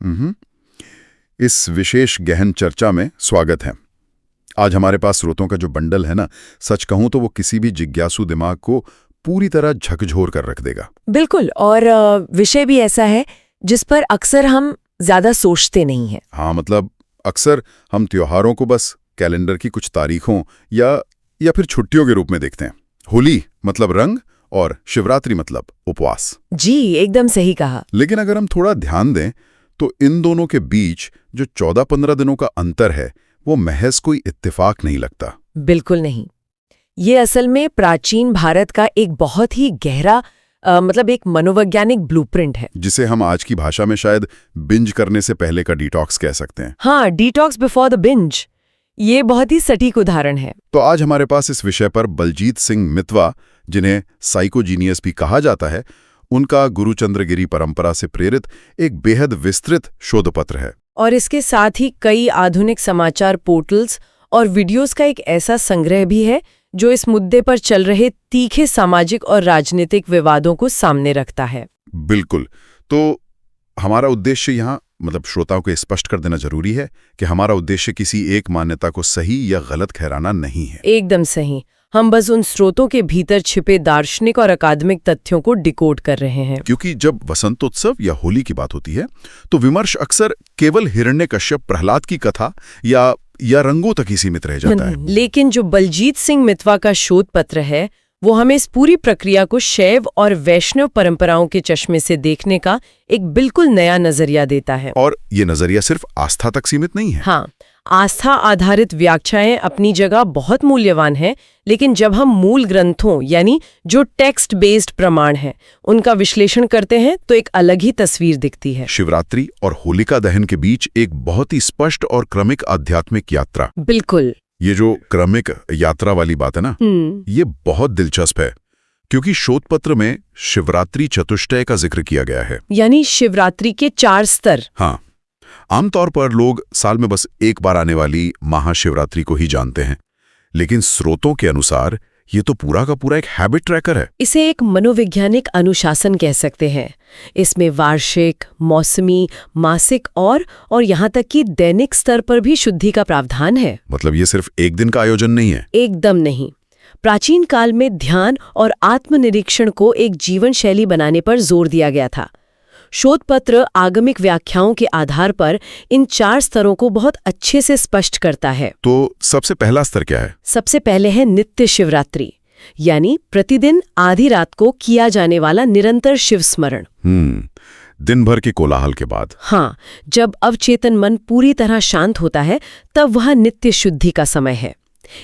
इस विशेष गहन चर्चा में स्वागत है। आज हमारे पास स्रोतों का जो बंडल है ना, सच कहूं तो वो किसी भी जिज्ञासु दिमाग को पूरी तरह झकझोर कर रख देगा। बिल्कुल, और विषय भी ऐसा है जिस पर अक्सर हम ज्यादा सोचते नहीं हैं। हाँ, मतलब अक्सर हम त्योहारों को बस कैलेंडर की कुछ तारीखों या फिर छुट्टियों के रूप में देखते हैं। होली मतलब रंग और शिवरात्रि मतलब उपवास। जी, एकदम सही कहा। लेकिन अगर हम थोड़ा ध्यान दें तो इन दोनों के बीच जो 14-15 दिनों का अंतर है वो महज कोई इत्तेफाक नहीं लगता। बिल्कुल नहीं। ये असल में प्राचीन भारत का एक बहुत ही गहरा मतलब एक मनोवैज्ञानिक ब्लूप्रिंट है, जिसे हम आज की भाषा में शायद बिंज करने से पहले का डिटॉक्स कह सकते हैं। हाँ, डिटॉक्स बिफोर द बिंज, ये बहुत ही सटीक उदाहरण है। तो आज हमारे पास इस विषय पर बलजीत सिंह मितवा, जिन्हें साइकोजीनियस भी कहा जाता है, उनका गुरुचंद्रगिरी परंपरा से प्रेरित एक बेहद विस्तृत शोधपत्र है। और इसके साथ ही कई आधुनिक समाचार पोर्टल्स और वीडियोस का एक ऐसा संग्रह भी है जो इस मुद्दे पर चल रहे तीखे सामाजिक और राजनीतिक विवादों को सामने रखता है। बिल्कुल। तो हमारा उद्देश्य यहाँ मतलब श्रोताओं को स्पष्ट कर देना जरूरी है कि हमारा उद्देश्य किसी एक मान्यता को सही या गलत ठहराना नहीं है। एकदम सही। हम बस उन स्रोतों के भीतर छिपे दार्शनिक और अकादमिक तथ्यों को डिकोड कर रहे हैं। क्योंकि जब वसंतोत्सव या होली की बात होती है तो विमर्श अक्सर केवल हिरण्यकश्यप प्रहलाद की कथा या रंगों तक ही सीमित रह जाता है। लेकिन जो बलजीत सिंह मितवा का शोध पत्र है वो हमें इस पूरी प्रक्रिया को शैव और वैष्णव परंपराओं के चश्मे से देखने का एक बिल्कुल नया नजरिया देता है। और ये नजरिया सिर्फ आस्था तक सीमित नहीं है। हाँ, आस्था आधारित व्याख्याएं अपनी जगह बहुत मूल्यवान हैं, लेकिन जब हम मूल ग्रंथों यानी जो टेक्स्ट बेस्ड प्रमाण हैं उनका विश्लेषण करते हैं तो एक अलग ही तस्वीर दिखती है। शिवरात्रि और होलिका दहन के बीच एक बहुत ही स्पष्ट और क्रमिक आध्यात्मिक यात्रा। बिल्कुल। ये जो क्रमिक यात्रा वाली बात है ना, ये बहुत दिलचस्प है क्योंकि शोधपत्र में शिवरात्रि चतुष्टय का जिक्र किया गया है, यानी शिवरात्रि के 4 स्तर। हाँ, आमतौर पर लोग साल में बस एक बार आने वाली महाशिवरात्रि को ही जानते हैं, लेकिन स्रोतों के अनुसार ये तो पूरा का पूरा एक हैबिट ट्रैकर है। इसे एक मनोवैज्ञानिक अनुशासन कह सकते हैं। इसमें वार्षिक, मौसमी, मासिक और यहाँ तक कि दैनिक स्तर पर भी शुद्धि का प्रावधान है। मतलब ये सिर्फ एक दिन का आयोजन नहीं है? एकदम नहीं। प्राचीन काल में ध्यान और आत्मनिरीक्षण को एक जीवन शैली बनाने पर जोर दिया गया था। शोधपत्र आगमिक व्याख्याओं के आधार पर इन 4 स्तरों को बहुत अच्छे से स्पष्ट करता है। तो सबसे पहला स्तर क्या है? सबसे पहले है नित्य शिवरात्रि, यानी प्रतिदिन आधी रात को किया जाने वाला निरंतर शिव स्मरण। दिन भर के कोलाहल के बाद। हाँ, जब अवचेतन मन पूरी तरह शांत होता है तब वह नित्य शुद्धि का समय है।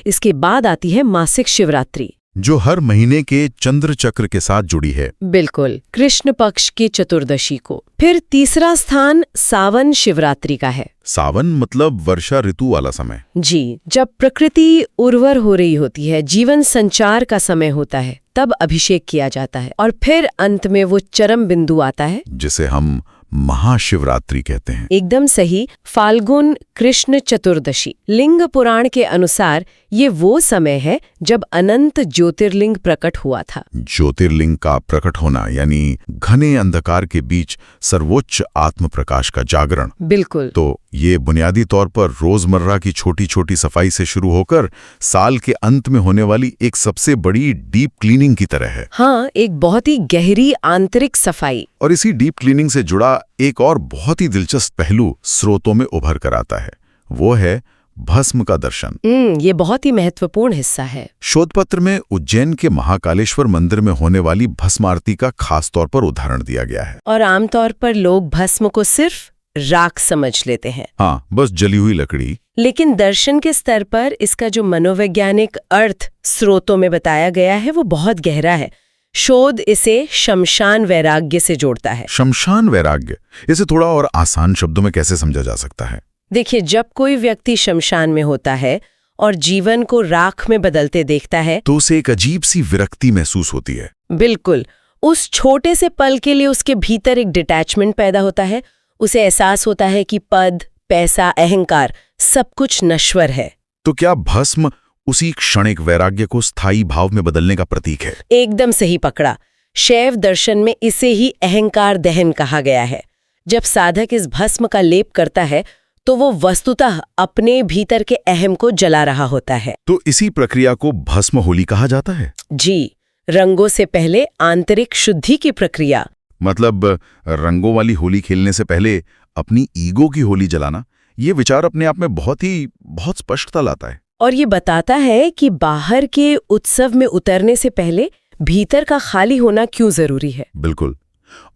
इसके बाद आती है मासिक शिवरात्रि, जो हर महीने के चंद्र चक्र के साथ जुड़ी है। बिल्कुल, कृष्ण पक्ष की चतुर्दशी को। फिर तीसरा स्थान सावन शिवरात्रि का है। सावन मतलब वर्षा ऋतु वाला समय। जी, जब प्रकृति उर्वर हो रही होती है, जीवन संचार का समय होता है, तब अभिषेक किया जाता है। और फिर अंत में वो चरम बिंदु आता है जिसे हम महाशिवरात्रि कहते हैं। एकदम सही, फाल्गुन कृष्ण चतुर्दशी। लिंग पुराण के अनुसार ये वो समय है जब अनंत ज्योतिर्लिंग प्रकट हुआ था। ज्योतिर्लिंग का प्रकट होना यानी घने अंधकार के बीच सर्वोच्च आत्म प्रकाश का जागरण। बिल्कुल। तो ये बुनियादी तौर पर रोजमर्रा की छोटी छोटी सफाई से शुरू होकर साल के अंत में होने वाली एक सबसे बड़ी डीप क्लीनिंग की तरह है। हाँ, एक बहुत ही गहरी आंतरिक सफाई। और इसी डीप क्लीनिंग से जुड़ा एक और बहुत ही दिलचस्प पहलू स्रोतों में उभर कर आता है, वो है भस्म का दर्शन। ये बहुत ही महत्वपूर्ण हिस्सा है। शोधपत्र में उज्जैन के महाकालेश्वर मंदिर में होने वाली भस्म आरती का खास तौर पर उदाहरण दिया गया है। और आमतौर पर लोग भस्म को सिर्फ राख समझ लेते हैं। हाँ, बस जली हुई लकड़ी। लेकिन दर्शन के स्तर पर इसका जो मनोवैज्ञानिक अर्थ स्रोतों में बताया गया है वो बहुत गहरा है। शोध इसे शमशान वैराग्य से जोड़ता है। शमशान वैराग्य, इसे थोड़ा और आसान शब्दों में कैसे समझा जा सकता है? देखिए, जब कोई व्यक्ति शमशान में होता है और जीवन को राख में बदलते देखता है तो उसे एक अजीब सी विरक्ति महसूस होती है। बिल्कुल। उस छोटे से पल के लिए उसके भीतर एक डिटैचमेंट पैदा होता है। उसे एहसास होता है कि पद, पैसा, अहंकार सब कुछ नश्वर है। तो क्या भस्म उसी क्षणिक वैराग्य को स्थायी भाव में बदलने का प्रतीक है? एकदम सही पकड़ा। शैव दर्शन में इसे ही अहंकार दहन कहा गया है। जब साधक इस भस्म का लेप करता है तो वो वस्तुतः अपने भीतर के अहम को जला रहा होता है। तो इसी प्रक्रिया को भस्म होली कहा जाता है। जी, रंगों से पहले आंतरिक शुद्धि की प्रक्रिया। मतलब रंगों वाली होली खेलने से पहले अपनी ईगो की होली जलाना, ये विचार अपने आप में बहुत स्पष्टता लाता है। और ये बताता है कि बाहर के उत्सव में उतरने से पहले भीतर का खाली होना क्यों जरूरी है। बिल्कुल।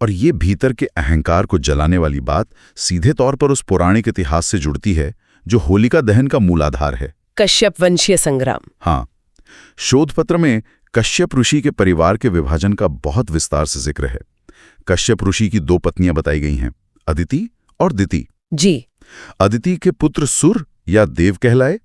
और ये भीतर के अहंकार को जलाने वाली बात सीधे तौर पर उस पौराणिक इतिहास से जुड़ती है जो होलिका दहन का मूलाधार है, कश्यप वंशीय संग्राम। हाँ, शोधपत्र में कश्यप ऋषि के परिवार के विभाजन का बहुत विस्तार से जिक्र है। कश्यप ऋषि की 2 पत्नियां बताई गई हैं, अदिति और दिति। जी। अदिति के पुत्र सुर या देव कहलाए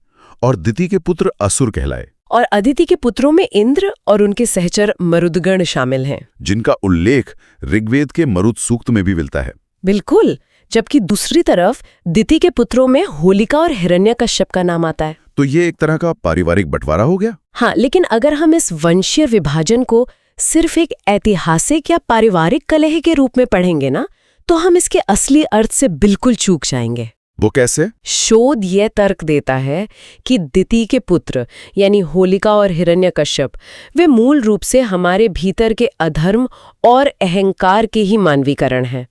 और दिति के पुत्र असुर कहलाए। और अदिति के पुत्रों में इंद्र और उनके सहचर मरुदगण शामिल हैं, जिनका उल्लेख ऋग्वेद के मरुद सूक्त में भी मिलता है। बिल्कुल। जबकि दूसरी तरफ दिति के पुत्रों में होलिका और हिरण्यकश्यप का नाम आता है। तो ये एक तरह का पारिवारिक बंटवारा हो गया। हाँ, लेकिन अगर हम इस वंशीय विभाजन को सिर्फ एक ऐतिहासिक या पारिवारिक कलह के रूप में पढ़ेंगे ना, तो हम इसके असली अर्थ से बिल्कुल चूक जाएंगे। वो कैसे? शोध यह तर्क देता है कि दिति के पुत्र यानी होलिका और हिरण्यकश्यप वे मूल रूप से हमारे भीतर के अधर्म और अहंकार के ही मानवीकरण हैं।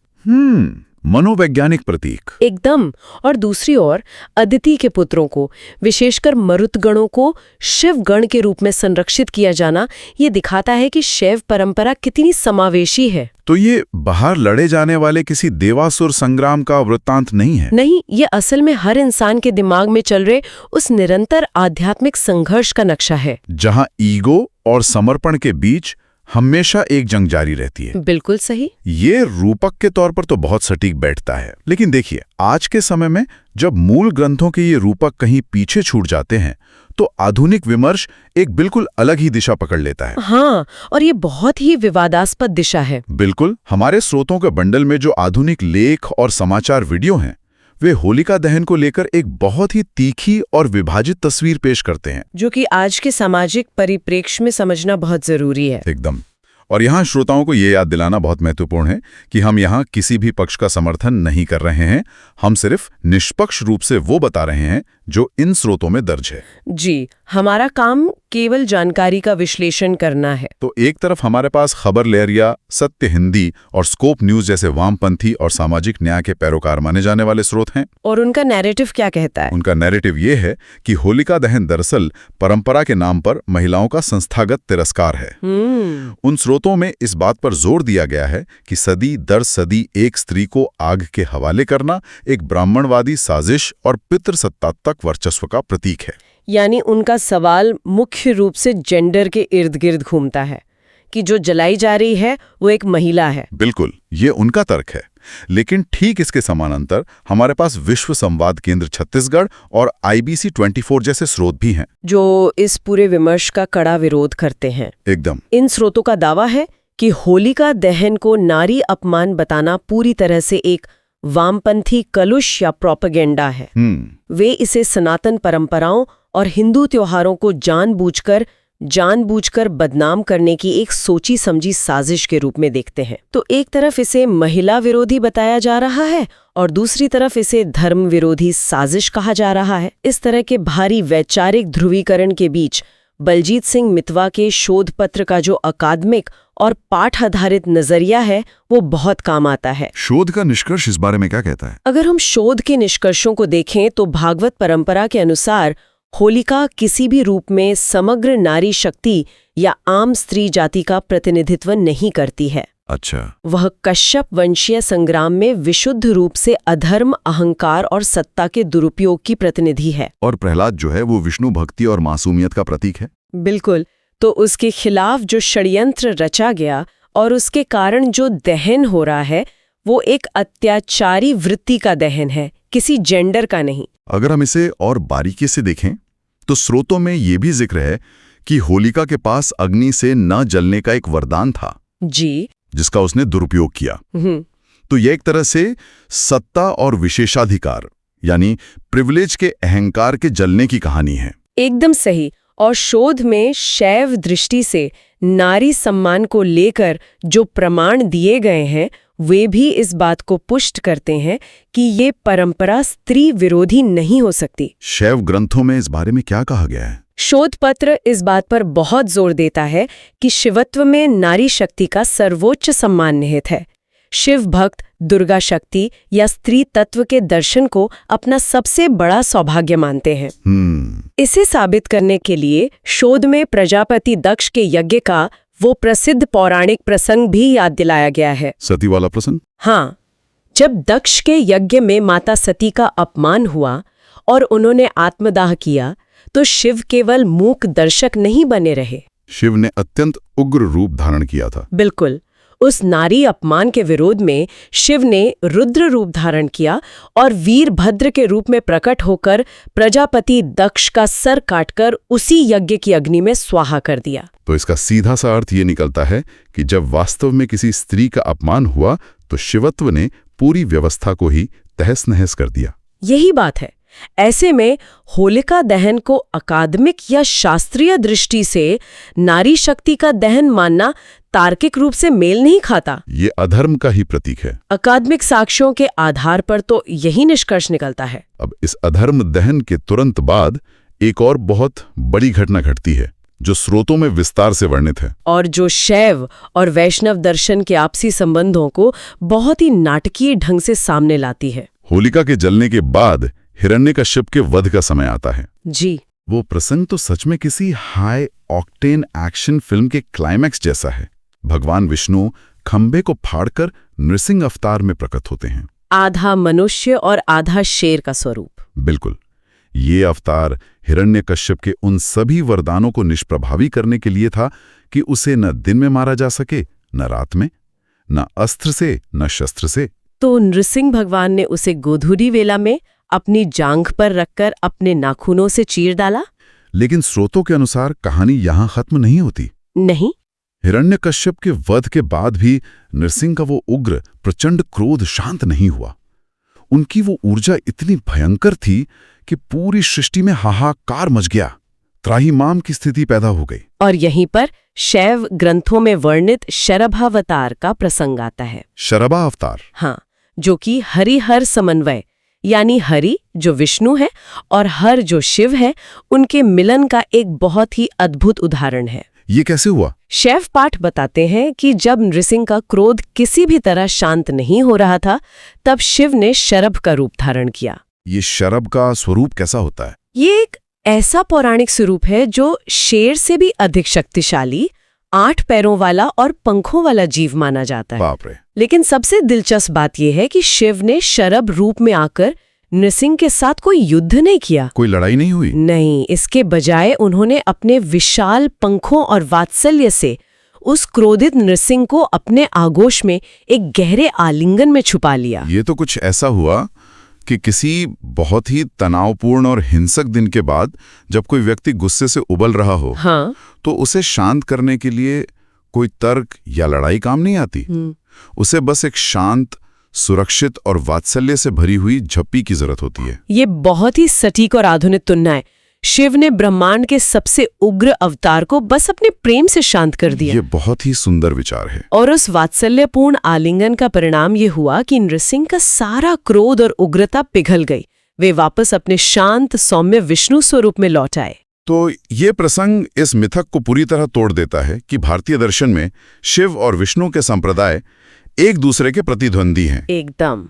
मनोवैज्ञानिक प्रतीक। एकदम। और दूसरी ओर अदिति के पुत्रों को, विशेषकर मरुतगणों को शिव गण के रूप में संरक्षित किया जाना, ये दिखाता है कि शैव परंपरा कितनी समावेशी है। तो ये बाहर लड़े जाने वाले किसी देवासुर संग्राम का वृत्तांत नहीं है। नहीं, ये असल में हर इंसान के दिमाग में चल रहे उस निरंतर आध्यात्मिक संघर्ष का नक्शा है, जहां ईगो और समर्पण के बीच हमेशा एक जंग जारी रहती है। बिल्कुल सही। ये रूपक के तौर पर तो बहुत सटीक बैठता है, लेकिन देखिए, आज के समय में जब मूल ग्रंथों के ये रूपक कहीं पीछे छूट जाते हैं, तो आधुनिक विमर्श एक बिल्कुल अलग ही दिशा पकड़ लेता है। हाँ, और ये बहुत ही विवादास्पद दिशा है। बिल्कुल। हमारे स्रोतों के बंडल में जो आधुनिक लेख और समाचार वीडियो हैं, वे होलिका दहन को लेकर एक बहुत ही तीखी और विभाजित तस्वीर पेश करते हैं, जो कि आज के सामाजिक परिप्रेक्ष्य में समझना बहुत जरूरी है। एकदम। और यहाँ श्रोताओं को ये याद दिलाना बहुत महत्वपूर्ण है कि हम यहाँ किसी भी पक्ष का समर्थन नहीं कर रहे हैं। हम सिर्फ निष्पक्ष रूप से वो बता रहे हैं जो इन स्रोतों में दर्ज है। जी, हमारा काम केवल जानकारी का विश्लेषण करना है। तो एक तरफ हमारे पास खबर लहरिया, सत्य हिंदी और स्कोप न्यूज जैसे वामपंथी और सामाजिक न्याय के पैरोकार माने जाने वाले स्रोत हैं। और उनका नैरेटिव क्या कहता है? उनका नैरेटिव ये है कि होलिका दहन दरअसल परंपरा के नाम पर महिलाओं का संस्थागत तिरस्कार है। उन स्रोतों में इस बात पर जोर दिया गया है कि सदी दर सदी एक स्त्री को आग के हवाले करना एक ब्राह्मणवादी साजिश और पितृसत्तात्मक वर्चस्व का प्रतीक है। यानी उनका सवाल मुख्य रूप से जेंडर के इर्द गिर्द घूमता है कि जो जलाई जा रही है वो एक महिला है। बिल्कुल, ये उनका तर्क है। लेकिन ठीक इसके समानांतर हमारे पास विश्व संवाद केंद्र छत्तीसगढ़ और IBC 24 जैसे स्रोत भी हैं, जो इस पूरे विमर्श का कड़ा विरोध करते हैं। एकदम। इन स्रोतों का दावा है कि होलिका दहन को नारी अपमान बताना पूरी तरह से एक वामपंथी कलुष या प्रोपेगेंडा है। वे इसे सनातन परंपराओं और हिंदू त्योहारों को जानबूझकर बदनाम करने की एक सोची समझी साजिश के रूप में देखते हैं। तो एक तरफ इसे महिला विरोधी बताया जा रहा है और दूसरी तरफ इसे धर्म विरोधी साजिश कहा जा रहा है। इस तरह के भारी वैचारिक ध्रुवीकरण के बीच बलजीत सिंह मितवा के शोध पत्र का जो अकादमिक और पाठ आधारित नजरिया है वो बहुत काम आता है। शोध का निष्कर्ष इस बारे में क्या कहता है? अगर हम शोध के निष्कर्षों को देखें तो भागवत परंपरा के अनुसार होलिका किसी भी रूप में समग्र नारी शक्ति या आम स्त्री जाति का प्रतिनिधित्व नहीं करती है। अच्छा। वह कश्यप वंशीय संग्राम में विशुद्ध रूप से अधर्म, अहंकार और सत्ता के दुरुपयोग की प्रतिनिधि है। और प्रहलाद जो है वो विष्णु भक्ति और मासूमियत का प्रतीक है। बिल्कुल। तो उसके खिलाफ जो षड्यंत्र रचा गया और उसके कारण जो दहन हो रहा है वो एक अत्याचारी वृत्ति का दहन है, किसी जेंडर का नहीं। अगर हम इसे और बारीकी से देखें तो स्रोतों में ये भी जिक्र है कि होलिका के पास अग्नि से न जलने का एक वरदान था जी, जिसका उसने दुरुपयोग किया। तो यह एक तरह से सत्ता और विशेषाधिकार यानी प्रिविलेज के अहंकार के जलने की कहानी है। एकदम सही। और शोध में शैव दृष्टि से नारी सम्मान को लेकर जो प्रमाण दिए गए हैं वे भी इस बात को पुष्ट करते हैं कि ये परंपरा स्त्री विरोधी नहीं हो सकती। शैव ग्रंथों में इस बारे में क्या कहा गया है? शोध पत्र इस बात पर बहुत जोर देता है कि शिवत्व में नारी शक्ति का सर्वोच्च सम्मान निहित है। शिव भक्त दुर्गा शक्ति या स्त्री तत्व के दर्शन को अपना सबसे बड़ा सौभाग्य मानते हैं। इसे साबित करने के लिए शोध में प्रजापति दक्ष के यज्ञ का वो प्रसिद्ध पौराणिक प्रसंग भी याद दिलाया गया है। सती वाला प्रसंग? हाँ, जब दक्ष के यज्ञ में माता सती का अपमान हुआ और उन्होंने आत्मदाह किया तो शिव केवल मूक दर्शक नहीं बने रहे। शिव ने अत्यंत उग्र रूप धारण किया था। बिल्कुल। उस नारी अपमान के विरोध में शिव ने रुद्र रूप धारण किया और वीरभद्र के रूप में प्रकट होकर प्रजापति दक्ष का सर काटकर उसी यज्ञ की अग्नि में स्वाहा कर दिया। तो इसका सीधा सा अर्थ ये निकलता है कि जब वास्तव में किसी स्त्री का अपमान हुआ तो शिवत्व ने पूरी व्यवस्था को ही तहस नहस कर दिया। यही बात है। ऐसे में होलिका दहन को अकादमिक या शास्त्रीय दृष्टि से नारी शक्ति का दहन मानना तार्किक रूप से मेल नहीं खाता। ये अधर्म का ही प्रतीक है। अकादमिक साक्ष्यों के आधार पर तो यही निष्कर्ष निकलता है। अब इस अधर्म दहन के तुरंत बाद एक और बहुत बड़ी घटना घटती है जो स्रोतों में विस्तार से वर्णित है और जो शैव और वैष्णव दर्शन के आपसी संबंधों को बहुत ही नाटकीय ढंग से सामने लाती है। होलिका के जलने के बाद हिरण्यकश्यप के वध का समय आता है। जी, वो प्रसंग तो सच में किसी हाई ऑक्टेन एक्शन फिल्म के क्लाइमैक्स जैसा है। भगवान विष्णु खंबे को फाड़कर नृसिंह अवतार में प्रकट होते हैं। आधा मनुष्य और आधा शेर का स्वरूप। बिल्कुल। ये अवतार हिरण्यकश्यप के उन सभी वरदानों को निष्प्रभावी करने के लिए था कि उसे न दिन में मारा जा सके, न रात में, न अस्त्र से, न शस्त्र से। तो नृसिंह भगवान ने उसे गोधूली वेला में अपनी जांघ पर रखकर अपने नाखूनों से चीर डाला। लेकिन स्रोतों के अनुसार कहानी यहां खत्म नहीं होती। नहीं। हिरण्यकश्यप के वध के बाद भी नृसिंह का वो उग्र प्रचंड क्रोध शांत नहीं हुआ। उनकी वो ऊर्जा इतनी भयंकर थी कि पूरी सृष्टि में हाहाकार मच गया। त्राहिमाम की स्थिति पैदा हो गई। और यहीं पर शैव ग्रंथों में वर्णित शरभावतार का प्रसंग आता है। शरभा अवतार? हाँ, जो कि हरिहर समन्वय यानी हरि जो विष्णु है और हर जो शिव है, उनके मिलन का एक बहुत ही अद्भुत उदाहरण है। ये कैसे हुआ? शैव पाठ बताते हैं कि जब नृसिंह का क्रोध किसी भी तरह शांत नहीं हो रहा था, तब शिव ने शरभ का रूप धारण किया। ये शरभ का स्वरूप कैसा होता है? ये एक ऐसा पौराणिक स्वरूप है जो शेर से भी अधिक शक्तिशाली, 8 पैरों वाला और पंखों वाला जीव माना जाता है। बाप रे। लेकिन सबसे दिलचस्प बात यह है कि शिव ने शरभ रूप में आकर नृसिंह के साथ कोई युद्ध नहीं किया। कोई लड़ाई नहीं हुई? नहीं, इसके बजाय उन्होंने अपने विशाल पंखों और वात्सल्य से उस क्रोधित नृसिंह को अपने आगोश में एक गहरे आलिंगन में छुपा लिया। ये तो कुछ ऐसा हुआ कि किसी बहुत ही तनावपूर्ण और हिंसक दिन के बाद जब कोई व्यक्ति गुस्से से उबल रहा हो, हाँ, तो उसे शांत करने के लिए कोई तर्क या लड़ाई काम नहीं आती। उसे बस एक शांत, सुरक्षित और वात्सल्य से भरी हुई झप्पी की जरूरत होती है। ये बहुत ही सटीक और आधुनिक तुलना है। शिव ने ब्रह्मांड के सबसे उग्र अवतार को बस अपने प्रेम से शांत कर दिया। ये बहुत ही सुंदर विचार है। और उस वात्सल्यपूर्ण आलिंगन का परिणाम ये हुआ कि नृसिंह का सारा क्रोध और उग्रता पिघल गई। वे वापस अपने शांत सौम्य विष्णु स्वरूप में लौट आए। तो ये प्रसंग इस मिथक को पूरी तरह तोड़ देता है कि भारतीय दर्शन में शिव और विष्णु के संप्रदाय एक दूसरे के प्रतिद्वंदी हैं। एकदम।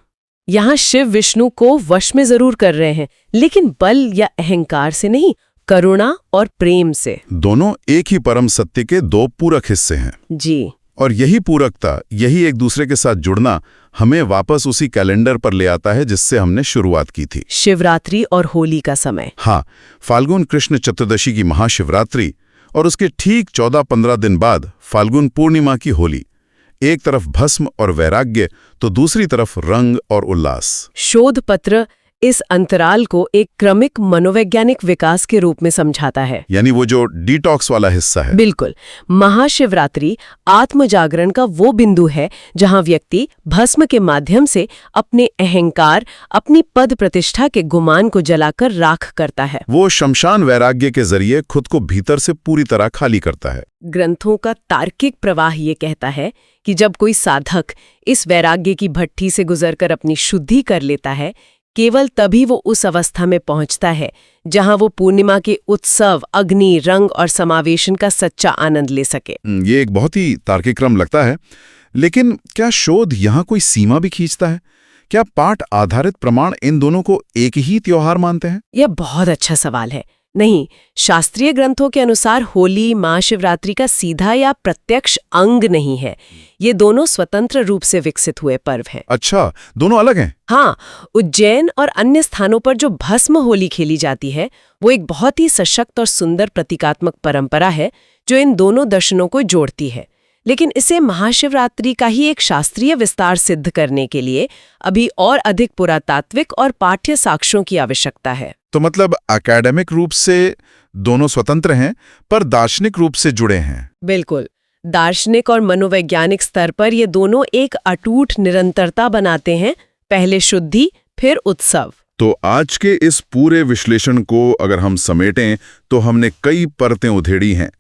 यहाँ शिव विष्णु को वश में जरूर कर रहे हैं, लेकिन बल या अहंकार से नहीं, करुणा और प्रेम से। दोनों एक ही परम सत्य के दो पूरक हिस्से हैं। जी। और यही पूरकता, यही एक दूसरे के साथ जुड़ना हमें वापस उसी कैलेंडर पर ले आता है जिससे हमने शुरुआत की थी। शिवरात्रि और होली का समय। हाँ, फाल्गुन कृष्ण चतुर्दशी की महाशिवरात्रि और उसके ठीक 14-15 दिन बाद फाल्गुन पूर्णिमा की होली। एक तरफ भस्म और वैराग्य तो दूसरी तरफ रंग और उल्लास। शोध पत्र इस अंतराल को एक क्रमिक मनोवैज्ञानिक विकास के रूप में समझाता है। यानी वो जो डिटॉक्स वाला हिस्सा है। बिल्कुल। महाशिवरात्रि आत्मजागरण का वो बिंदु है जहां व्यक्ति भस्म के माध्यम से अपने अहंकार, अपनी पद प्रतिष्ठा के गुमान को जलाकर राख करता है। वो शमशान वैराग्य के जरिए खुद को भीतर से पूरी तरह खाली करता है। ग्रंथों का तार्किक प्रवाह ये कहता है कि जब कोई साधक इस वैराग्य की भट्ठी से गुजरकर अपनी शुद्धि कर लेता है, केवल तभी वो उस अवस्था में पहुंचता है जहां वो पूर्णिमा के उत्सव, अग्नि, रंग और समावेशन का सच्चा आनंद ले सके। ये एक बहुत ही तार्किक क्रम लगता है, लेकिन क्या शोध यहाँ कोई सीमा भी खींचता है? क्या पाठ आधारित प्रमाण इन दोनों को एक ही त्योहार मानते हैं? यह बहुत अच्छा सवाल है। नहीं, शास्त्रीय ग्रंथों के अनुसार होली महाशिवरात्रि का सीधा या प्रत्यक्ष अंग नहीं है। ये दोनों स्वतंत्र रूप से विकसित हुए पर्व हैं। अच्छा, दोनों अलग हैं? हाँ, उज्जैन और अन्य स्थानों पर जो भस्म होली खेली जाती है, वो एक बहुत ही सशक्त और सुंदर प्रतीकात्मक परंपरा है जो इन दोनों दर्शनों को जोड़ती है। लेकिन इसे महाशिवरात्रि का ही एक शास्त्रीय विस्तार सिद्ध करने के लिए अभी और अधिक पुरातात्विक और पाठ्य साक्ष्यों की आवश्यकता है। तो मतलब एकेडमिक रूप से दोनों स्वतंत्र हैं, पर दार्शनिक रूप से जुड़े हैं। बिल्कुल। दार्शनिक और मनोवैज्ञानिक स्तर पर ये दोनों एक अटूट निरंतरता बनाते हैं, पहले शुद्धि, फिर उत्सव। तो आज के इस पूरे विश्लेषण को अगर हम समेटें तो हमने कई परतें उधेड़ी हैं।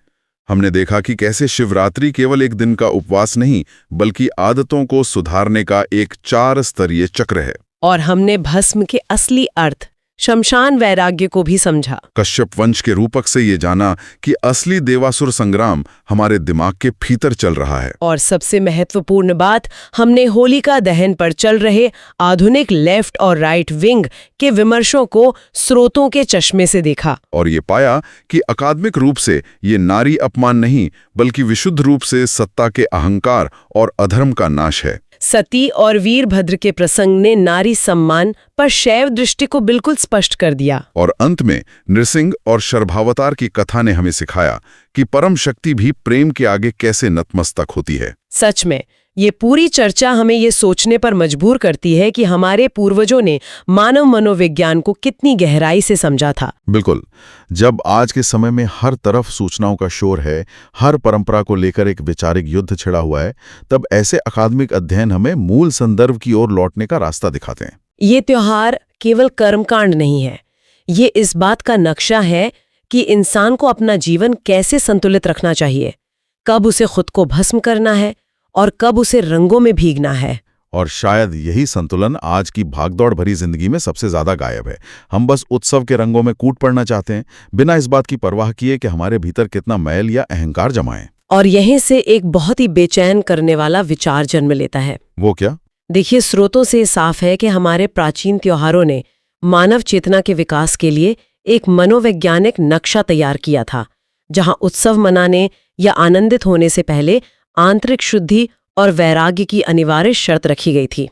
हमने देखा कि कैसे शिवरात्रि केवल एक दिन का उपवास नहीं, बल्कि आदतों को सुधारने का एक 4 स्तरीय चक्र है। और हमने भस्म के असली अर्थ, शमशान वैराग्य को भी समझा। कश्यप वंश के रूपक से ये जाना कि असली देवासुर संग्राम हमारे दिमाग के भीतर चल रहा है। और सबसे महत्वपूर्ण बात, हमने होलिका दहन पर चल रहे आधुनिक लेफ्ट और राइट विंग के विमर्शों को स्रोतों के चश्मे से देखा। और ये पाया कि अकादमिक रूप से ये नारी अपमान नहीं, बल्कि विशुद्ध रूप से सत्ता के अहंकार और अधर्म का नाश है। सती और वीरभद्र के प्रसंग ने नारी सम्मान पर शैव दृष्टि को बिल्कुल स्पष्ट कर दिया। और अंत में नृसिंह और शर्भावतार की कथा ने हमें सिखाया कि परम शक्ति भी प्रेम के आगे कैसे नतमस्तक होती है। सच में ये पूरी चर्चा हमें ये सोचने पर मजबूर करती है कि हमारे पूर्वजों ने मानव मनोविज्ञान को कितनी गहराई से समझा था। बिल्कुल। जब आज के समय में हर तरफ सूचनाओं का शोर है, हर परंपरा को लेकर एक वैचारिक युद्ध छिड़ा हुआ है, तब ऐसे अकादमिक अध्ययन हमें मूल संदर्भ की ओर लौटने का रास्ता दिखाते हैं। ये त्योहार केवल कर्मकांड नहीं है, ये इस बात का नक्शा है कि इंसान को अपना जीवन कैसे संतुलित रखना चाहिए, कब उसे खुद को भस्म करना है और कब उसे रंगों में भीगना है। और शायद यही संतुलन आज की भागदौड़ भरी जिंदगी में सबसे ज्यादा गायब है। हम बस उत्सव के रंगों में कूट पड़ना चाहते हैं, बिना इस बात की परवाह किए कि हमारे भीतर कितना मैल या अहंकार जमा है। और यहीं से एक बहुत ही बेचैन करने वाला विचार जन्म लेता है। वो क्या? देखिए, स्रोतों से साफ है कि हमारे प्राचीन त्योहारों ने मानव चेतना के विकास के लिए एक मनोवैज्ञानिक नक्शा तैयार किया था, जहां उत्सव मनाने या आनंदित होने से पहले आंतरिक शुद्धि और वैराग्य की अनिवार्य शर्त रखी गई थी।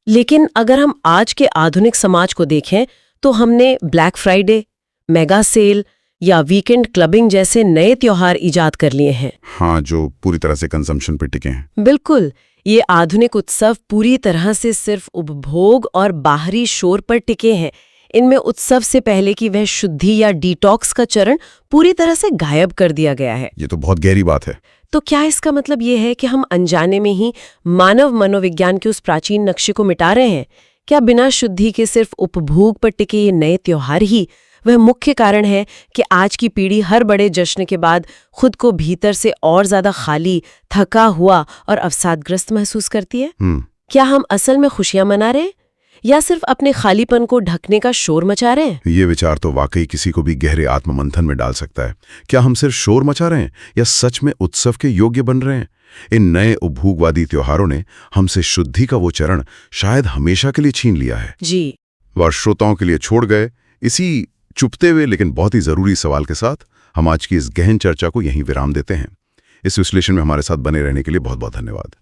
लेकिन अगर हम आज के आधुनिक समाज को देखें तो हमने ब्लैक फ्राइडे, मेगा सेल या वीकेंड क्लबिंग जैसे नए त्योहार इजाद कर लिए हैं। हाँ, जो पूरी तरह से कंजम्पशन पे टिके हैं। बिल्कुल। ये आधुनिक उत्सव पूरी तरह से सिर्फ उपभोग और बाहरी शोर पर टिके हैं। इनमें उत्सव से पहले की वह शुद्धि या डिटॉक्स का चरण पूरी तरह से गायब कर दिया गया है। ये तो बहुत गहरी बात है। तो क्या इसका मतलब ये है कि हम अनजाने में ही मानव मनोविज्ञान के उस प्राचीन नक्शे को मिटा रहे हैं? क्या बिना शुद्धि के सिर्फ उपभोग पर टिके ये नए त्योहार ही वह मुख्य कारण है कि आज की पीढ़ी हर बड़े जश्न के बाद खुद को भीतर से और ज्यादा खाली, थका हुआ और अवसादग्रस्त महसूस करती है? क्या हम असल में खुशियां मना रहे हैं या सिर्फ अपने खालीपन को ढकने का शोर मचा रहे हैं? ये विचार तो वाकई किसी को भी गहरे आत्ममंथन में डाल सकता है। क्या हम सिर्फ शोर मचा रहे हैं या सच में उत्सव के योग्य बन रहे हैं? इन नए उपभोगवादी त्योहारों ने हमसे शुद्धि का वो चरण शायद हमेशा के लिए छीन लिया है। जी। वह श्रोताओं के लिए छोड़ गए। इसी चुपते हुए लेकिन बहुत ही जरूरी सवाल के साथ हम आज की इस गहन चर्चा को यहीं विराम देते हैं। इस विश्लेषण में हमारे साथ बने रहने के लिए बहुत बहुत धन्यवाद।